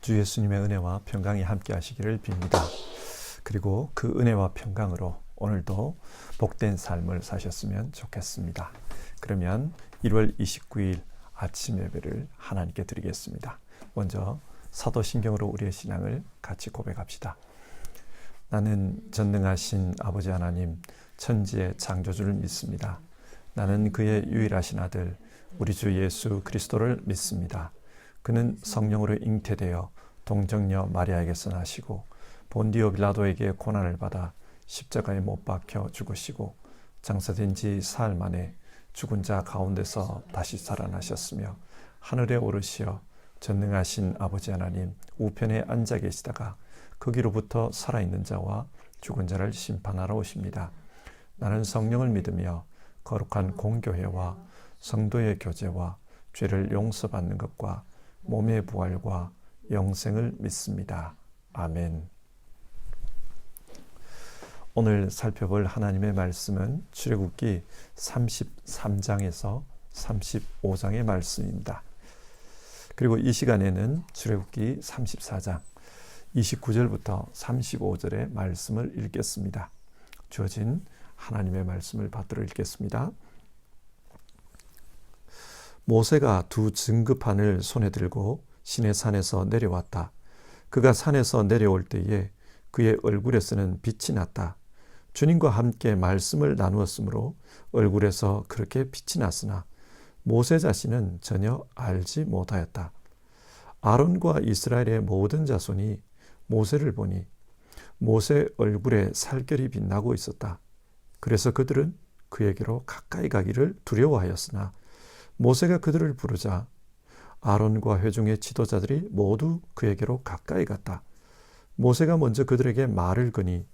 주 예수님의 은혜와 평강이 함께 하시기를 빕니다. 그리고 그 은혜와 평강으로 오늘도 복된 삶을 사셨으면 좋겠습니다. 그러면 1월 29일 아침 예배를 하나님께 드리겠습니다. 먼저 사도신경으로 우리의 신앙을 같이 고백합시다. 나는 전능하신 아버지 하나님, 천지의 창조주를 믿습니다. 나는 그의 유일하신 아들, 우리 주 예수 그리스도를 믿습니다. 그는 성령으로 잉태되어 동정녀 마리아에게서 나시고 본디오 빌라도에게 고난을 받아 십자가에 못 박혀 죽으시고 장사된 지 사흘 만에 죽은 자 가운데서 다시 살아나셨으며 하늘에 오르시어 전능하신 아버지 하나님 우편에 앉아 계시다가 거기로부터 살아있는 자와 죽은 자를 심판하러 오십니다. 나는 성령을 믿으며 거룩한 공교회와 성도의 교제와 죄를 용서받는 것과 몸의 부활과 영생을 믿습니다. 아멘. 오늘 살펴볼 하나님의 말씀은 출애굽기 33장에서 35장의 말씀입니다. 그리고 이 시간에는 출애굽기 34장 29절부터 35절의 말씀을 읽겠습니다. 주어진 하나님의 말씀을 받들어 읽겠습니다. 모세가 두 증거판을 손에 들고 시내산에서 내려왔다. 그가 산에서 내려올 때에 그의 얼굴에서는 빛이 났다. 주님과 함께 말씀을 나누었으므로 얼굴에서 그렇게 빛이 났으나 모세 자신은 전혀 알지 못하였다. 아론과 이스라엘의 모든 자손이 모세를 보니 모세 얼굴에 살결이 빛나고 있었다. 그래서 그들은 그에게로 가까이 가기를 두려워하였으나 모세가 그들을 부르자 아론과 회중의 지도자들이 모두 그에게로 가까이 갔다. 모세가 먼저 그들에게 말을 거니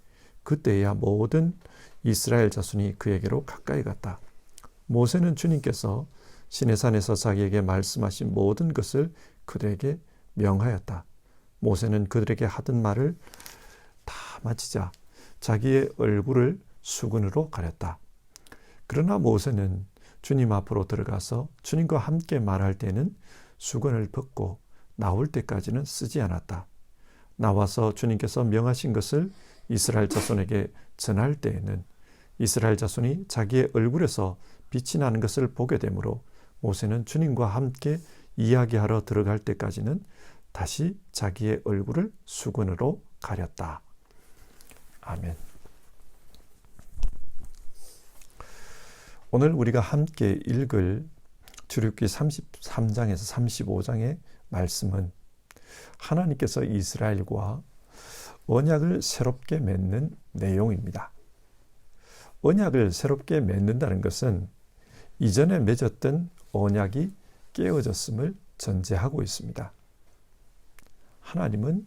그때야 모든 이스라엘 자손이 그에게로 가까이 갔다. 모세는 주님께서 시내산에서 자기에게 말씀하신 모든 것을 그들에게 명하였다. 모세는 그들에게 하던 말을 다 마치자 자기의 얼굴을 수건으로 가렸다. 그러나 모세는 주님 앞으로 들어가서 주님과 함께 말할 때는 수건을 벗고 나올 때까지는 쓰지 않았다. 나와서 주님께서 명하신 것을 이스라엘 자손에게 전할 때에는 이스라엘 자손이 자기의 얼굴에서 빛이 나는 것을 보게 되므로 모세는 주님과 함께 이야기하러 들어갈 때까지는 다시 자기의 얼굴을 수건으로 가렸다. 아멘. 오늘 우리가 함께 읽을 출애굽기 33장에서 35장의 말씀은 하나님께서 이스라엘과 언약을 새롭게 맺는 내용입니다. 언약을 새롭게 맺는다는 것은 이전에 맺었던 언약이 깨어졌음을 전제하고 있습니다. 하나님은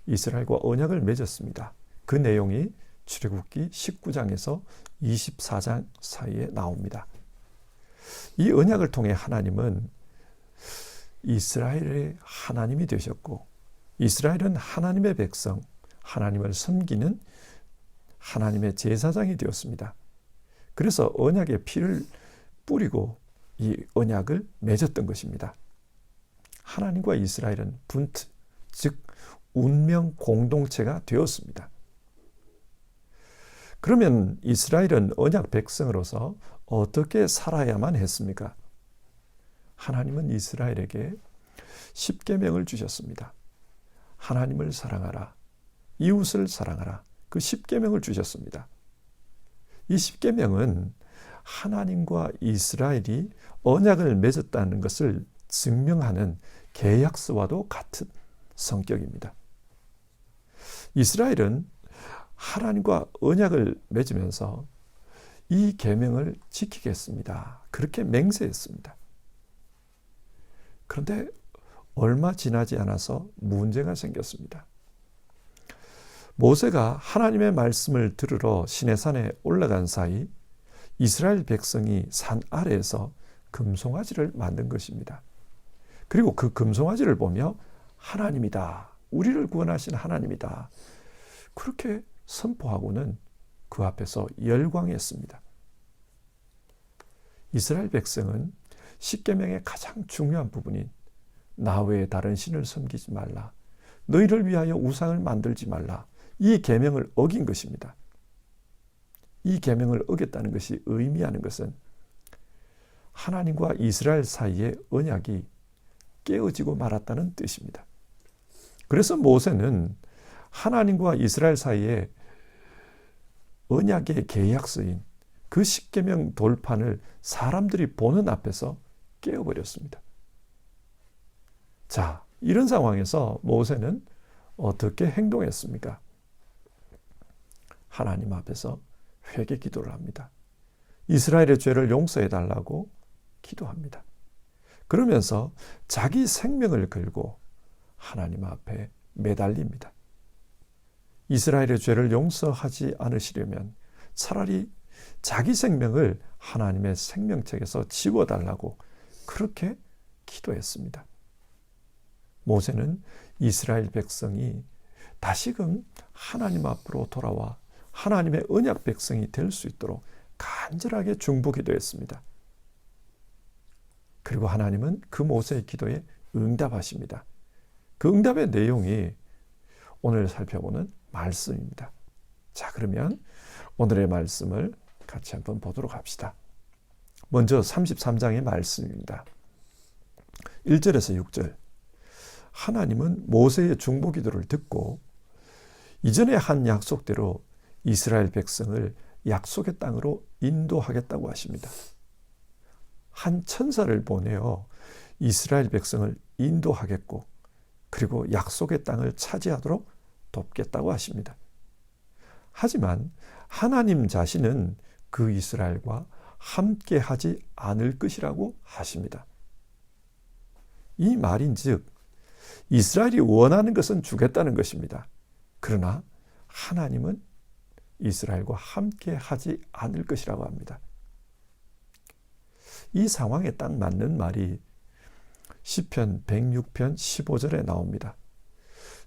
이스라엘과 언약을 맺었습니다. 그 내용이 출애굽기 19장에서 24장 사이에 나옵니다. 이 언약을 통해 하나님은 이스라엘의 하나님이 되셨고 이스라엘은 하나님의 백성, 하나님을 섬기는 하나님의 제사장이 되었습니다. 그래서 언약의 피를 뿌리고 이 언약을 맺었던 것입니다. 하나님과 이스라엘은 분트, 즉 운명 공동체가 되었습니다. 그러면 이스라엘은 언약 백성으로서 어떻게 살아야만 했습니까? 하나님은 이스라엘에게 십계명을 주셨습니다. 하나님을 사랑하라, 이웃을 사랑하라. 그 십계명을 주셨습니다. 이 십계명은 하나님과 이스라엘이 언약을 맺었다는 것을 증명하는 계약서와도 같은 성격입니다. 이스라엘은 하나님과 언약을 맺으면서 이 계명을 지키겠습니다. 그렇게 맹세했습니다. 그런데 얼마 지나지 않아서 문제가 생겼습니다. 모세가 하나님의 말씀을 들으러 시내산에 올라간 사이 이스라엘 백성이 산 아래에서 금송아지를 만든 것입니다. 그리고 그 금송아지를 보며 하나님이다, 우리를 구원하신 하나님이다, 그렇게 선포하고는 그 앞에서 열광했습니다. 이스라엘 백성은 십계명의 가장 중요한 부분인 나 외에 다른 신을 섬기지 말라, 너희를 위하여 우상을 만들지 말라. 이 계명을 어긴 것입니다. 이 계명을 어겼다는 것이 의미하는 것은 하나님과 이스라엘 사이의 언약이 깨어지고 말았다는 뜻입니다. 그래서 모세는 하나님과 이스라엘 사이에 언약의 계약서인 그 십계명 돌판을 사람들이 보는 앞에서 깨어버렸습니다. 자, 이런 상황에서 모세는 어떻게 행동했습니까? 하나님 앞에서 회개 기도를 합니다. 이스라엘의 죄를 용서해 달라고 기도합니다. 그러면서 자기 생명을 걸고 하나님 앞에 매달립니다. 이스라엘의 죄를 용서하지 않으시려면 차라리 자기 생명을 하나님의 생명책에서 지워달라고 그렇게 기도했습니다. 모세는 이스라엘 백성이 다시금 하나님 앞으로 돌아와 하나님의 언약 백성이 될 수 있도록 간절하게 중보기도했습니다. 그리고 하나님은 그 모세의 기도에 응답하십니다. 그 응답의 내용이 오늘 살펴보는 말씀입니다. 자, 그러면 오늘의 말씀을 같이 한번 보도록 합시다. 먼저 33장의 말씀입니다. 1절에서 6절. 하나님은 모세의 중보기도를 듣고 이전에 한 약속대로 이스라엘 백성을 약속의 땅으로 인도하겠다고 하십니다. 한 천사를 보내어 이스라엘 백성을 인도하겠고 그리고 약속의 땅을 차지하도록 돕겠다고 하십니다. 하지만 하나님 자신은 그 이스라엘과 함께 하지 않을 것이라고 하십니다. 이 말인즉 이스라엘이 원하는 것은 주겠다는 것입니다. 그러나 하나님은 이스라엘과 함께 하지 않을 것이라고 합니다. 이 상황에 딱 맞는 말이 시편 106편 15절에 나옵니다.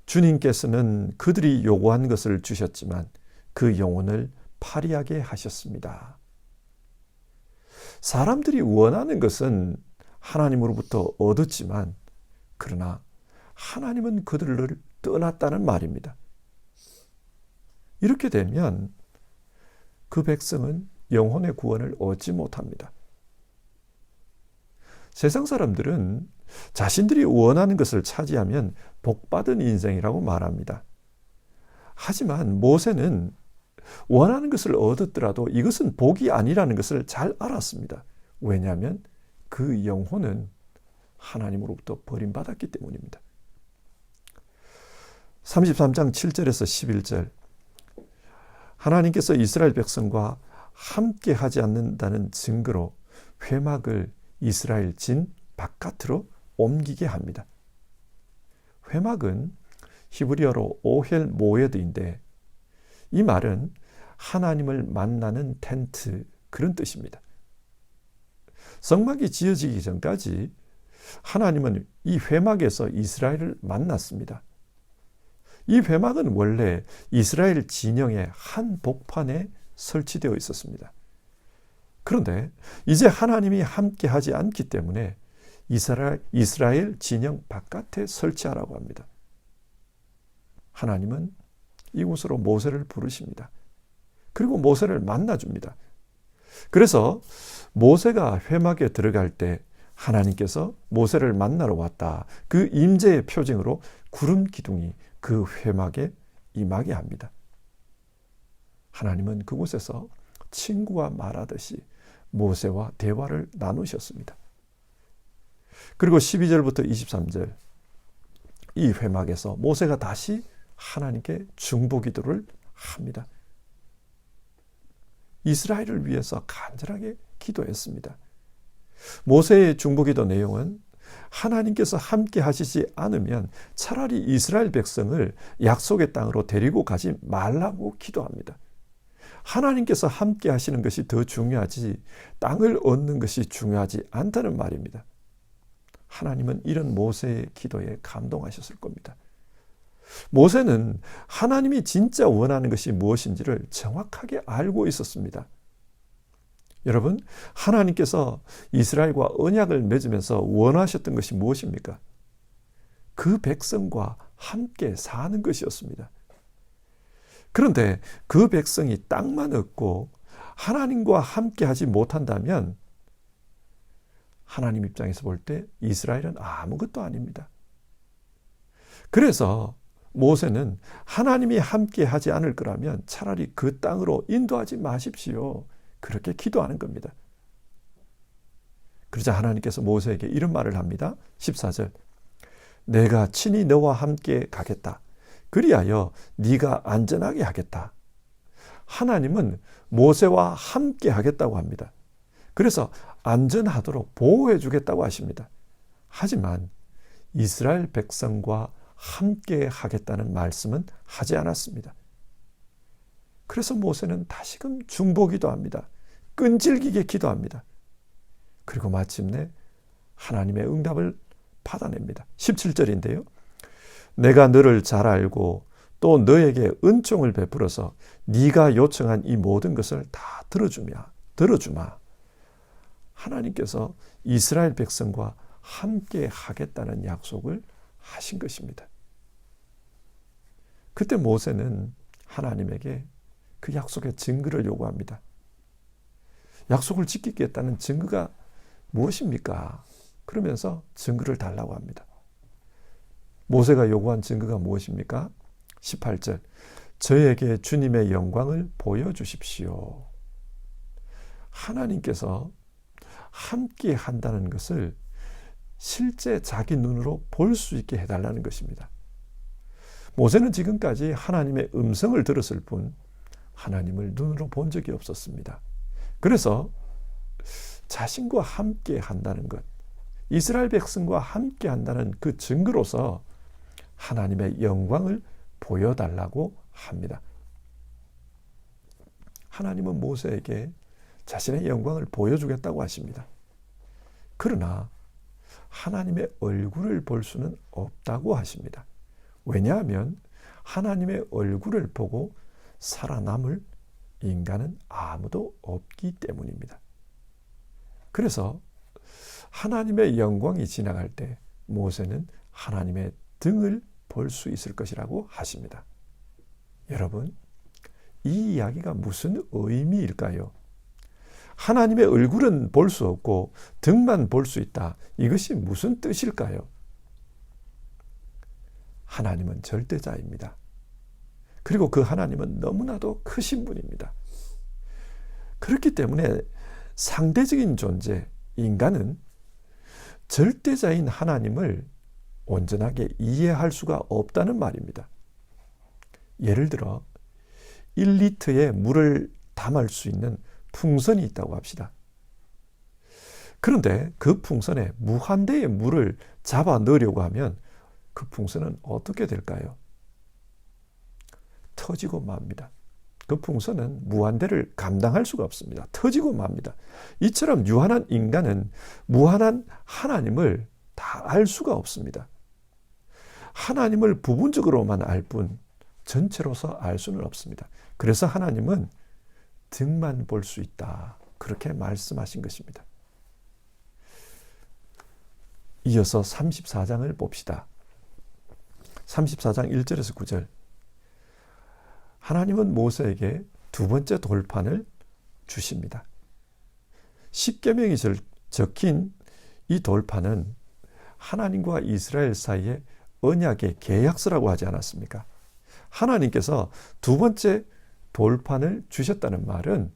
주님께서는 그들이 요구한 것을 주셨지만 그 영혼을 파리하게 하셨습니다. 사람들이 원하는 것은 하나님으로부터 얻었지만 그러나 하나님은 그들을 떠났다는 말입니다. 이렇게 되면 그 백성은 영혼의 구원을 얻지 못합니다. 세상 사람들은 자신들이 원하는 것을 차지하면 복받은 인생이라고 말합니다. 하지만 모세는 원하는 것을 얻었더라도 이것은 복이 아니라는 것을 잘 알았습니다. 왜냐하면 그 영혼은 하나님으로부터 버림받았기 때문입니다. 33장 7절에서 11절. 하나님께서 이스라엘 백성과 함께 하지 않는다는 증거로 회막을 이스라엘 진 바깥으로 옮기게 합니다. 회막은 히브리어로 오헬 모에드인데 이 말은 하나님을 만나는 텐트, 그런 뜻입니다. 성막이 지어지기 전까지 하나님은 이 회막에서 이스라엘을 만났습니다. 이 회막은 원래 이스라엘 진영의 한 복판에 설치되어 있었습니다. 그런데 이제 하나님이 함께 하지 않기 때문에 이스라엘 진영 바깥에 설치하라고 합니다. 하나님은 이곳으로 모세를 부르십니다. 그리고 모세를 만나줍니다. 그래서 모세가 회막에 들어갈 때 하나님께서 모세를 만나러 왔다. 그 임재의 표징으로 구름 기둥이 그 회막에 임하게 합니다. 하나님은 그곳에서 친구와 말하듯이 모세와 대화를 나누셨습니다. 그리고 12절부터 23절 이 회막에서 모세가 다시 하나님께 중보기도를 합니다. 이스라엘을 위해서 간절하게 기도했습니다. 모세의 중보기도 내용은 하나님께서 함께 하시지 않으면 차라리 이스라엘 백성을 약속의 땅으로 데리고 가지 말라고 기도합니다. 하나님께서 함께 하시는 것이 더 중요하지 땅을 얻는 것이 중요하지 않다는 말입니다. 하나님은 이런 모세의 기도에 감동하셨을 겁니다. 모세는 하나님이 진짜 원하는 것이 무엇인지를 정확하게 알고 있었습니다. 여러분, 하나님께서 이스라엘과 언약을 맺으면서 원하셨던 것이 무엇입니까? 그 백성과 함께 사는 것이었습니다. 그런데 그 백성이 땅만 얻고 하나님과 함께 하지 못한다면 하나님 입장에서 볼 때 이스라엘은 아무것도 아닙니다. 그래서 모세는 하나님이 함께 하지 않을 거라면 차라리 그 땅으로 인도하지 마십시오. 그렇게 기도하는 겁니다. 그러자 하나님께서 모세에게 이런 말을 합니다. 14절. 내가 친히 너와 함께 가겠다. 그리하여 네가 안전하게 하겠다. 하나님은 모세와 함께 하겠다고 합니다. 그래서 안전하도록 보호해 주겠다고 하십니다. 하지만 이스라엘 백성과 함께 하겠다는 말씀은 하지 않았습니다. 그래서 모세는 다시금 중보기도 합니다. 끈질기게 기도합니다. 그리고 마침내 하나님의 응답을 받아냅니다. 17절인데요. 내가 너를 잘 알고 또 너에게 은총을 베풀어서 네가 요청한 이 모든 것을 다 들어주마. 하나님께서 이스라엘 백성과 함께 하겠다는 약속을 하신 것입니다. 그때 모세는 하나님에게 그 약속의 증거를 요구합니다. 약속을 지키겠다는 증거가 무엇입니까? 그러면서 증거를 달라고 합니다. 모세가 요구한 증거가 무엇입니까? 18절. 저에게 주님의 영광을 보여주십시오. 하나님께서 함께 한다는 것을 실제 자기 눈으로 볼 수 있게 해달라는 것입니다. 모세는 지금까지 하나님의 음성을 들었을 뿐 하나님을 눈으로 본 적이 없었습니다. 그래서 자신과 함께 한다는 것, 이스라엘 백성과 함께 한다는 그 증거로서 하나님의 영광을 보여달라고 합니다. 하나님은 모세에게 자신의 영광을 보여주겠다고 하십니다. 그러나 하나님의 얼굴을 볼 수는 없다고 하십니다. 왜냐하면 하나님의 얼굴을 보고 살아남을 인간은 아무도 없기 때문입니다. 그래서 하나님의 영광이 지나갈 때 모세는 하나님의 등을 볼 수 있을 것이라고 하십니다. 여러분, 이 이야기가 무슨 의미일까요? 하나님의 얼굴은 볼 수 없고 등만 볼 수 있다. 이것이 무슨 뜻일까요? 하나님은 절대자입니다. 그리고 그 하나님은 너무나도 크신 분입니다. 그렇기 때문에 상대적인 존재, 인간은 절대자인 하나님을 온전하게 이해할 수가 없다는 말입니다. 예를 들어 1리터의 물을 담을 수 있는 풍선이 있다고 합시다. 그런데 그 풍선에 무한대의 물을 잡아 넣으려고 하면 그 풍선은 어떻게 될까요? 터지고 맙니다. 그 풍선은 무한대를 감당할 수가 없습니다. 터지고 맙니다. 이처럼 유한한 인간은 무한한 하나님을 다 알 수가 없습니다. 하나님을 부분적으로만 알 뿐 전체로서 알 수는 없습니다. 그래서 하나님은 등만 볼 수 있다. 그렇게 말씀하신 것입니다. 이어서 34장을 봅시다. 34장 1절에서 9절. 하나님은 모세에게 두 번째 돌판을 주십니다. 십계명이 적힌 이 돌판은 하나님과 이스라엘 사이의 언약의 계약서라고 하지 않았습니까? 하나님께서 두 번째 돌판을 주셨다는 말은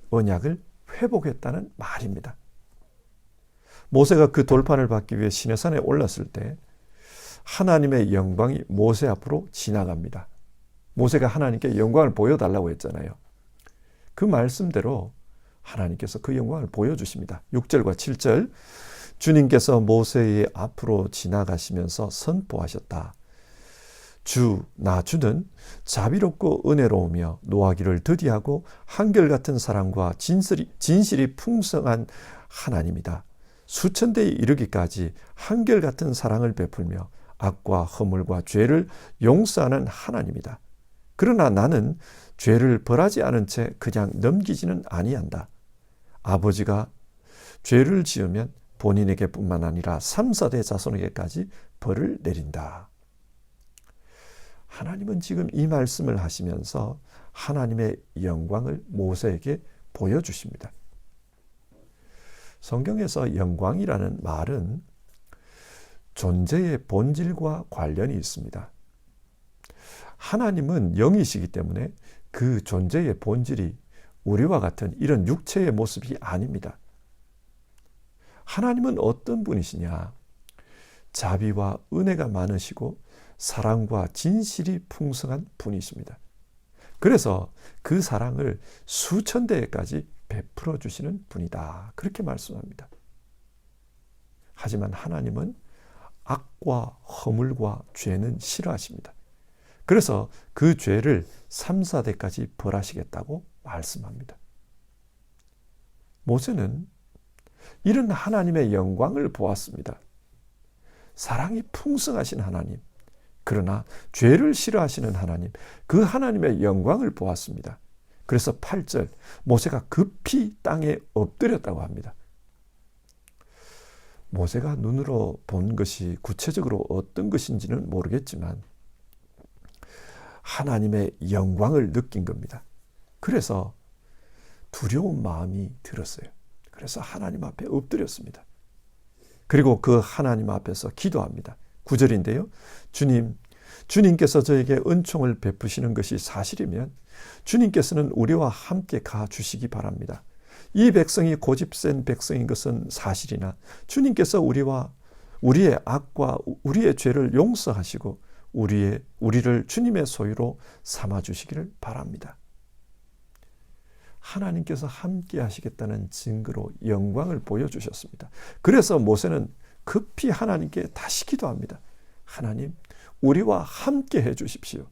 언약을 회복했다는 말입니다. 모세가 그 돌판을 받기 위해 시내산에 올랐을 때 하나님의 영광이 모세 앞으로 지나갑니다. 모세가 하나님께 영광을 보여달라고 했잖아요. 그 말씀대로 하나님께서 그 영광을 보여주십니다. 6절과 7절. 주님께서 모세의 앞으로 지나가시면서 선포하셨다. 주는 자비롭고 은혜로우며 노하기를 더디하고 한결같은 사랑과 진실이 풍성한 하나님이다. 수천 대에 이르기까지 한결같은 사랑을 베풀며 악과 허물과 죄를 용서하는 하나님이다. 그러나 나는 죄를 벌하지 않은 채 그냥 넘기지는 아니한다. 아버지가 죄를 지으면 본인에게뿐만 아니라 3, 4대 자손에게까지 벌을 내린다. 하나님은 지금 이 말씀을 하시면서 하나님의 영광을 모세에게 보여주십니다. 성경에서 영광이라는 말은 존재의 본질과 관련이 있습니다. 하나님은 영이시기 때문에 그 존재의 본질이 우리와 같은 이런 육체의 모습이 아닙니다. 하나님은 어떤 분이시냐? 자비와 은혜가 많으시고 사랑과 진실이 풍성한 분이십니다. 그래서 그 사랑을 수천 대에까지 베풀어 주시는 분이다. 그렇게 말씀합니다. 하지만 하나님은 악과 허물과 죄는 싫어하십니다. 그래서 그 죄를 3, 4대까지 벌하시겠다고 말씀합니다. 모세는 이런 하나님의 영광을 보았습니다. 사랑이 풍성하신 하나님, 그러나 죄를 싫어하시는 하나님, 그 하나님의 영광을 보았습니다. 그래서 8절, 모세가 급히 땅에 엎드렸다고 합니다. 모세가 눈으로 본 것이 구체적으로 어떤 것인지는 모르겠지만 하나님의 영광을 느낀 겁니다. 그래서 두려운 마음이 들었어요. 그래서 하나님 앞에 엎드렸습니다. 그리고 그 하나님 앞에서 기도합니다. 9절인데요. 주님께서 저에게 은총을 베푸시는 것이 사실이면 주님께서는 우리와 함께 가주시기 바랍니다. 이 백성이 고집센 백성인 것은 사실이나 주님께서 우리의 악과 우리의 죄를 용서하시고 우리를 주님의 소유로 삼아주시기를 바랍니다. 하나님께서 함께 하시겠다는 증거로 영광을 보여주셨습니다. 그래서 모세는 급히 하나님께 다시 기도합니다. 하나님, 우리와 함께 해 주십시오.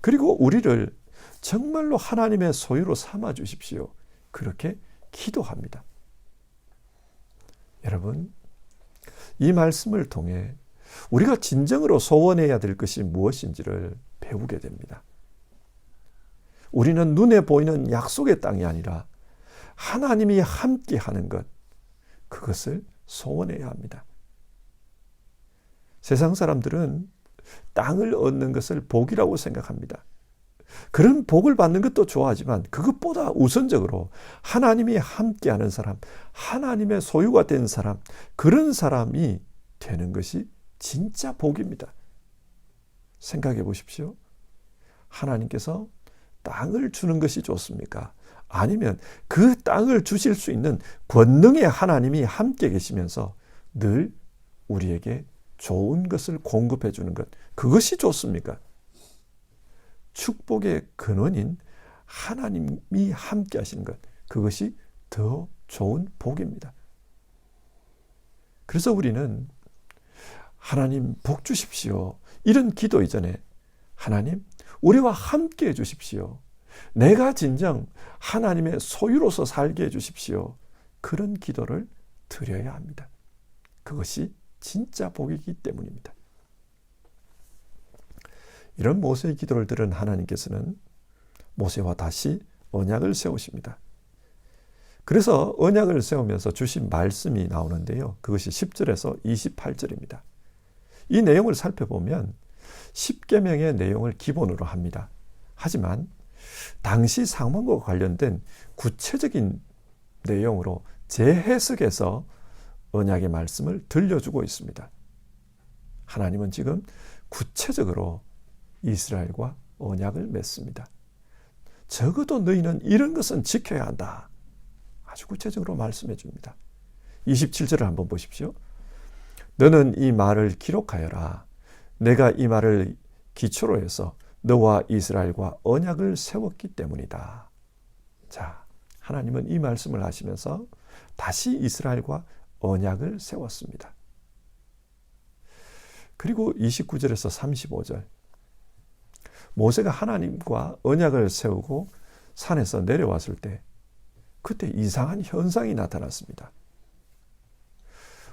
그리고 우리를 정말로 하나님의 소유로 삼아 주십시오. 그렇게 기도합니다. 여러분, 이 말씀을 통해 우리가 진정으로 소원해야 될 것이 무엇인지를 배우게 됩니다. 우리는 눈에 보이는 약속의 땅이 아니라 하나님이 함께 하는 것, 그것을 소원해야 합니다. 세상 사람들은 땅을 얻는 것을 복이라고 생각합니다. 그런 복을 받는 것도 좋아하지만 그것보다 우선적으로 하나님이 함께하는 사람, 하나님의 소유가 된 사람, 그런 사람이 되는 것이 진짜 복입니다. 생각해 보십시오. 하나님께서 땅을 주는 것이 좋습니까? 아니면 그 땅을 주실 수 있는 권능의 하나님이 함께 계시면서 늘 우리에게 좋은 것을 공급해 주는 것, 그것이 좋습니까? 축복의 근원인 하나님이 함께 하시는 것, 그것이 더 좋은 복입니다. 그래서 우리는 하나님 복 주십시오, 이런 기도 이전에 하나님 우리와 함께 해 주십시오. 내가 진정 하나님의 소유로서 살게 해 주십시오. 그런 기도를 드려야 합니다. 그것이 진짜 복이기 때문입니다. 이런 모세의 기도를 들은 하나님께서는 모세와 다시 언약을 세우십니다. 그래서 언약을 세우면서 주신 말씀이 나오는데요. 그것이 10절에서 28절입니다. 이 내용을 살펴보면 10계명의 내용을 기본으로 합니다. 하지만 당시 상황과 관련된 구체적인 내용으로 재해석해서 언약의 말씀을 들려주고 있습니다. 하나님은 지금 구체적으로 이스라엘과 언약을 맺습니다. 적어도 너희는 이런 것은 지켜야 한다. 아주 구체적으로 말씀해 줍니다. 27절을 한번 보십시오. 너는 이 말을 기록하여라. 내가 이 말을 기초로 해서 너와 이스라엘과 언약을 세웠기 때문이다. 자, 하나님은 이 말씀을 하시면서 다시 이스라엘과 언약을 세웠습니다. 그리고 29절에서 35절, 모세가 하나님과 언약을 세우고 산에서 내려왔을 때 그때 이상한 현상이 나타났습니다.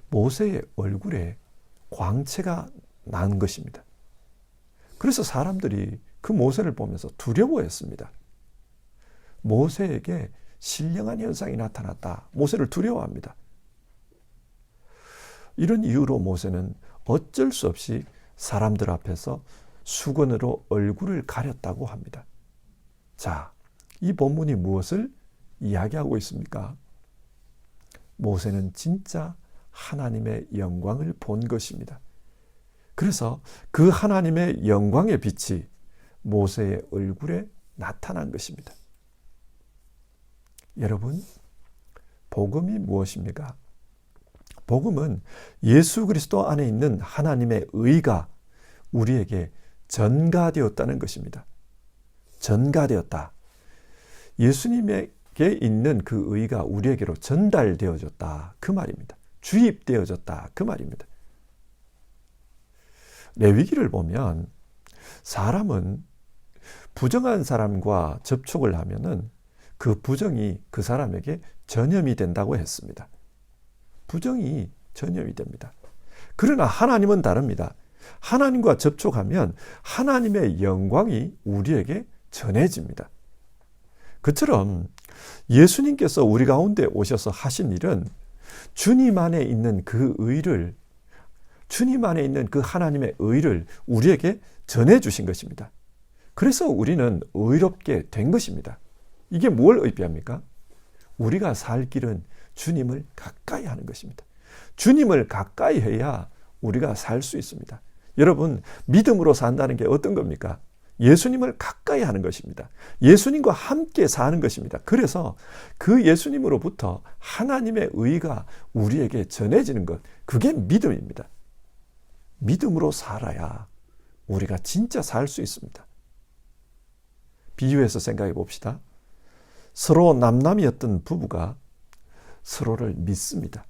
모세의 얼굴에 광채가 난 것입니다. 그래서 사람들이 그 모세를 보면서 두려워했습니다. 모세에게 신령한 현상이 나타났다. 모세를 두려워합니다. 이런 이유로 모세는 어쩔 수 없이 사람들 앞에서 수건으로 얼굴을 가렸다고 합니다. 자, 이 본문이 무엇을 이야기하고 있습니까? 모세는 진짜 하나님의 영광을 본 것입니다. 그래서 그 하나님의 영광의 빛이 모세의 얼굴에 나타난 것입니다. 여러분, 복음이 무엇입니까? 복음은 예수 그리스도 안에 있는 하나님의 의가 우리에게 전가되었다는 것입니다. 전가되었다. 예수님에게 있는 그 의가 우리에게로 전달되어졌다. 그 말입니다. 주입되어졌다. 그 말입니다. 레위기를 보면 사람은 부정한 사람과 접촉을 하면은 그 부정이 그 사람에게 전염이 된다고 했습니다. 부정이 전염이 됩니다. 그러나 하나님은 다릅니다. 하나님과 접촉하면 하나님의 영광이 우리에게 전해집니다. 그처럼 예수님께서 우리 가운데 오셔서 하신 일은 주님 안에 있는 그 의를, 주님 안에 있는 그 하나님의 의를 우리에게 전해주신 것입니다. 그래서 우리는 의롭게 된 것입니다. 이게 뭘 의미합니까? 우리가 살 길은 주님을 가까이 하는 것입니다. 주님을 가까이 해야 우리가 살 수 있습니다. 여러분, 믿음으로 산다는 게 어떤 겁니까? 예수님을 가까이 하는 것입니다. 예수님과 함께 사는 것입니다. 그래서 그 예수님으로부터 하나님의 의가 우리에게 전해지는 것, 그게 믿음입니다. 믿음으로 살아야 우리가 진짜 살 수 있습니다. 비유해서 생각해 봅시다. 서로 남남이었던 부부가 서로를 믿습니다.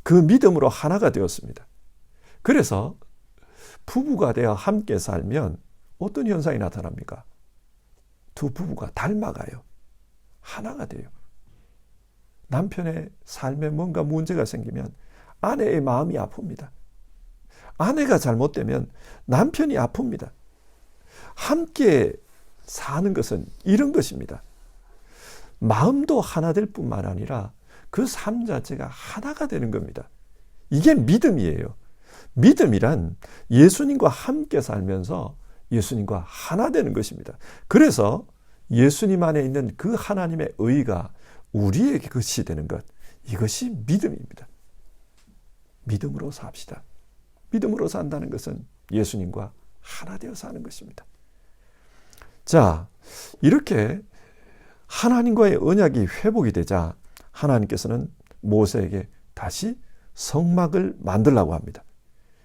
그 믿음으로 하나가 되었습니다. 그래서 부부가 되어 함께 살면 어떤 현상이 나타납니까? 두 부부가 닮아가요. 하나가 돼요. 남편의 삶에 뭔가 문제가 생기면 아내의 마음이 아픕니다. 아내가 잘못되면 남편이 아픕니다. 함께 사는 것은 이런 것입니다. 마음도 하나 될 뿐만 아니라 그 삶 자체가 하나가 되는 겁니다. 이게 믿음이에요. 믿음이란 예수님과 함께 살면서 예수님과 하나 되는 것입니다. 그래서 예수님 안에 있는 그 하나님의 의가 우리의 것이 되는 것, 이것이 믿음입니다. 믿음으로 삽시다. 믿음으로 산다는 것은 예수님과 하나 되어 사는 것입니다. 자, 이렇게 하나님과의 언약이 회복이 되자 하나님께서는 모세에게 다시 성막을 만들라고 합니다.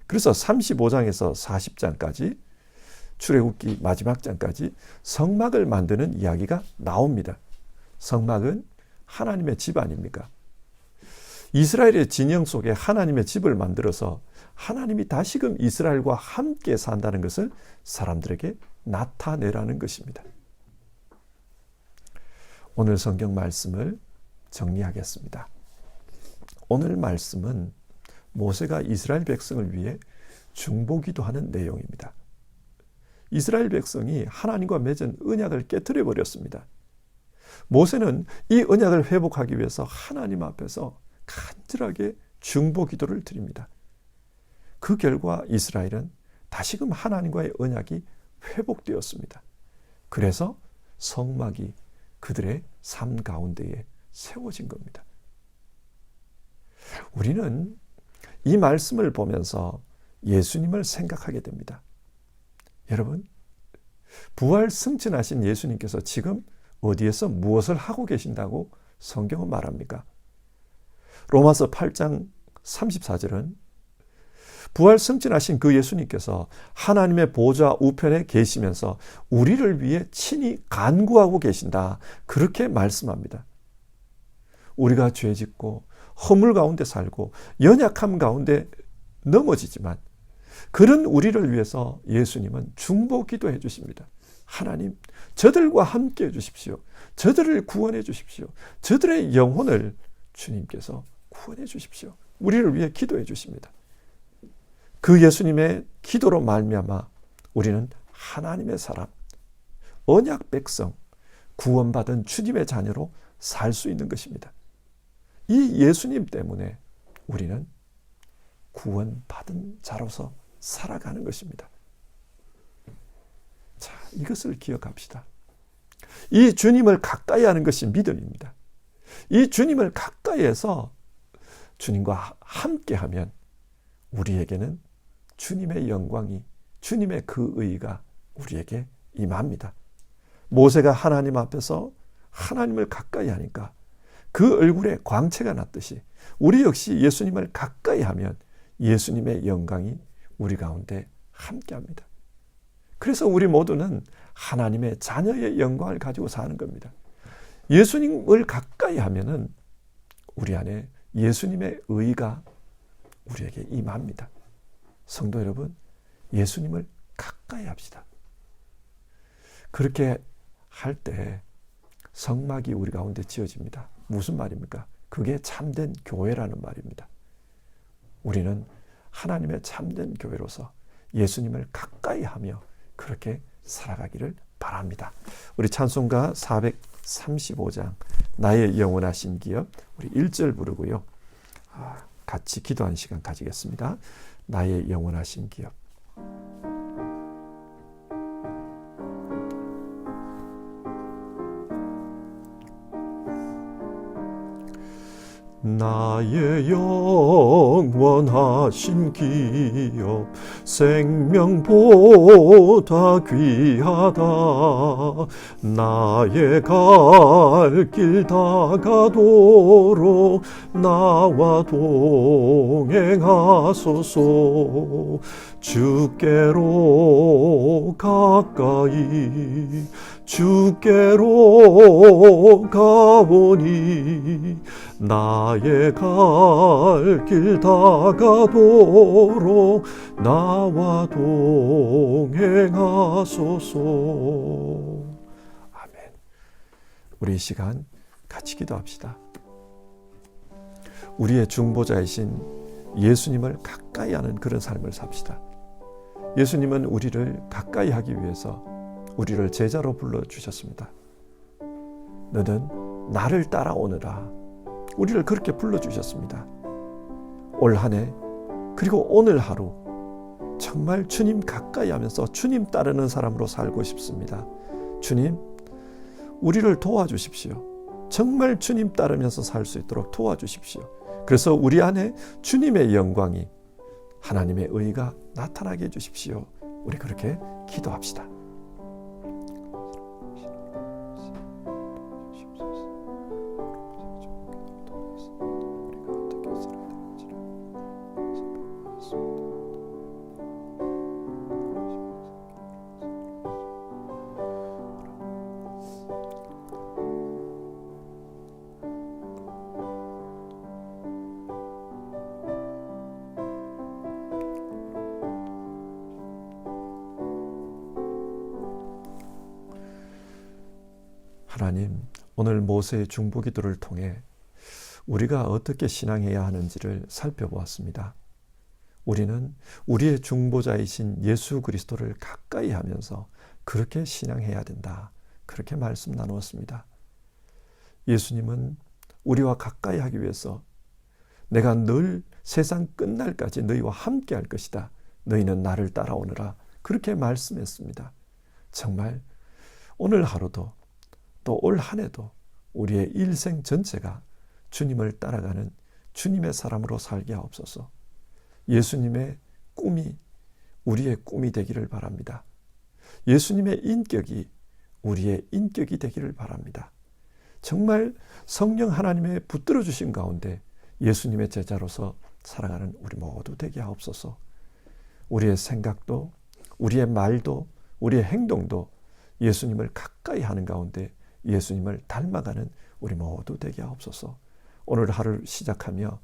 그래서 35장에서 40장까지 출애굽기 마지막 장까지 성막을 만드는 이야기가 나옵니다. 성막은 하나님의 집 아닙니까? 이스라엘의 진영 속에 하나님의 집을 만들어서 하나님이 다시금 이스라엘과 함께 산다는 것을 사람들에게 나타내라는 것입니다. 오늘 성경 말씀을 정리하겠습니다. 오늘 말씀은 모세가 이스라엘 백성을 위해 중보기도하는 내용입니다. 이스라엘 백성이 하나님과 맺은 언약을 깨트려 버렸습니다. 모세는 이 언약을 회복하기 위해서 하나님 앞에서 간절하게 중보기도를 드립니다. 그 결과 이스라엘은 다시금 하나님과의 언약이 회복되었습니다. 그래서 성막이 그들의 삶 가운데에 세워진 겁니다. 우리는 이 말씀을 보면서 예수님을 생각하게 됩니다. 여러분, 부활 승천하신 예수님께서 지금 어디에서 무엇을 하고 계신다고 성경은 말합니까? 로마서 8장 34절은 부활 승천하신 그 예수님께서 하나님의 보좌 우편에 계시면서 우리를 위해 친히 간구하고 계신다. 그렇게 말씀합니다. 우리가 죄짓고 허물 가운데 살고 연약함 가운데 넘어지지만 그런 우리를 위해서 예수님은 중보기도해 주십니다. 하나님, 저들과 함께 해 주십시오. 저들을 구원해 주십시오. 저들의 영혼을 주님께서 구원해 주십시오. 우리를 위해 기도해 주십니다. 그 예수님의 기도로 말미암아 우리는 하나님의 사람, 언약 백성, 구원받은 주님의 자녀로 살 수 있는 것입니다. 이 예수님 때문에 우리는 구원받은 자로서 살아가는 것입니다. 자, 이것을 기억합시다. 이 주님을 가까이 하는 것이 믿음입니다. 이 주님을 가까이해서 주님과 함께하면 우리에게는 주님의 영광이, 주님의 그 의가 우리에게 임합니다. 모세가 하나님 앞에서 하나님을 가까이 하니까 그 얼굴에 광채가 났듯이 우리 역시 예수님을 가까이 하면 예수님의 영광이 우리 가운데 함께합니다. 그래서 우리 모두는 하나님의 자녀의 영광을 가지고 사는 겁니다. 예수님을 가까이 하면은 우리 안에 예수님의 의가 우리에게 임합니다. 성도 여러분, 예수님을 가까이 합시다. 그렇게 할 때 성막이 우리 가운데 지어집니다. 무슨 말입니까? 그게 참된 교회라는 말입니다. 우리는 하나님의 참된 교회로서 예수님을 가까이 하며 그렇게 살아가기를 바랍니다. 우리 찬송가 435장 나의 영원하신 기업, 우리 1절 부르고요. 같이 기도하는 시간 가지겠습니다. 나의 영원하신 기업. 나의 영원하신 기업 생명보다 귀하다. 나의 갈 길 다가도록 나와 동행하소서. 주께로 가까이 주께로 가오니 나의 갈 길 다가도록 나와 동행하소서. 아멘. 우리 이 시간 같이 기도합시다. 우리의 중보자이신 예수님을 가까이 하는 그런 삶을 삽시다. 예수님은 우리를 가까이 하기 위해서 우리를 제자로 불러주셨습니다. 너는 나를 따라오느라 우리를 그렇게 불러주셨습니다. 올 한 해 그리고 오늘 하루 정말 주님 가까이 하면서 주님 따르는 사람으로 살고 싶습니다. 주님, 우리를 도와주십시오. 정말 주님 따르면서 살 수 있도록 도와주십시오. 그래서 우리 안에 주님의 영광이, 하나님의 의가 나타나게 해주십시오. 우리 그렇게 기도합시다. 하나님, 오늘 모세의 중보기도를 통해 우리가 어떻게 신앙해야 하는지를 살펴보았습니다. 우리는 우리의 중보자이신 예수 그리스도를 가까이 하면서 그렇게 신앙해야 된다. 그렇게 말씀 나누었습니다. 예수님은 우리와 가까이 하기 위해서 내가 늘 세상 끝날까지 너희와 함께 할 것이다. 너희는 나를 따라오느라. 그렇게 말씀했습니다. 정말 오늘 하루도 또 올 한 해도 우리의 일생 전체가 주님을 따라가는 주님의 사람으로 살게 하옵소서. 예수님의 꿈이 우리의 꿈이 되기를 바랍니다. 예수님의 인격이 우리의 인격이 되기를 바랍니다. 정말 성령 하나님의 붙들어 주신 가운데 예수님의 제자로서 살아가는 우리 모두 되게 하옵소서. 우리의 생각도, 우리의 말도, 우리의 행동도 예수님을 가까이 하는 가운데 예수님을 닮아가는 우리 모두 되게 하옵소서. 오늘 하루를 시작하며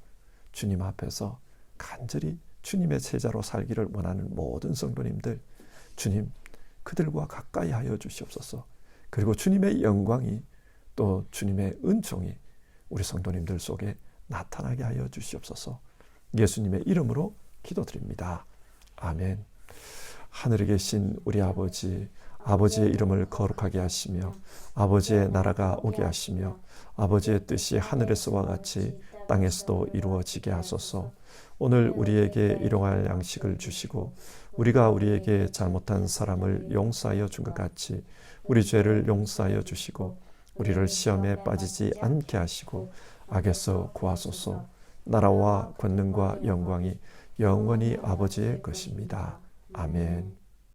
주님 앞에서 간절히 주님의 제자로 살기를 원하는 모든 성도님들, 주님 그들과 가까이 하여 주시옵소서. 그리고 주님의 영광이 또 주님의 은총이 우리 성도님들 속에 나타나게 하여 주시옵소서. 예수님의 이름으로 기도드립니다. 아멘. 하늘에 계신 우리 아버지, 아버지의 이름을 거룩하게 하시며 아버지의 나라가 오게 하시며 아버지의 뜻이 하늘에서와 같이 땅에서도 이루어지게 하소서. 오늘 우리에게 일용할 양식을 주시고 우리가 우리에게 잘못한 사람을 용서하여 준 것 같이 우리 죄를 용서하여 주시고 우리를 시험에 빠지지 않게 하시고 악에서 구하소서. 나라와 권능과 영광이 영원히 아버지의 것입니다. 아멘.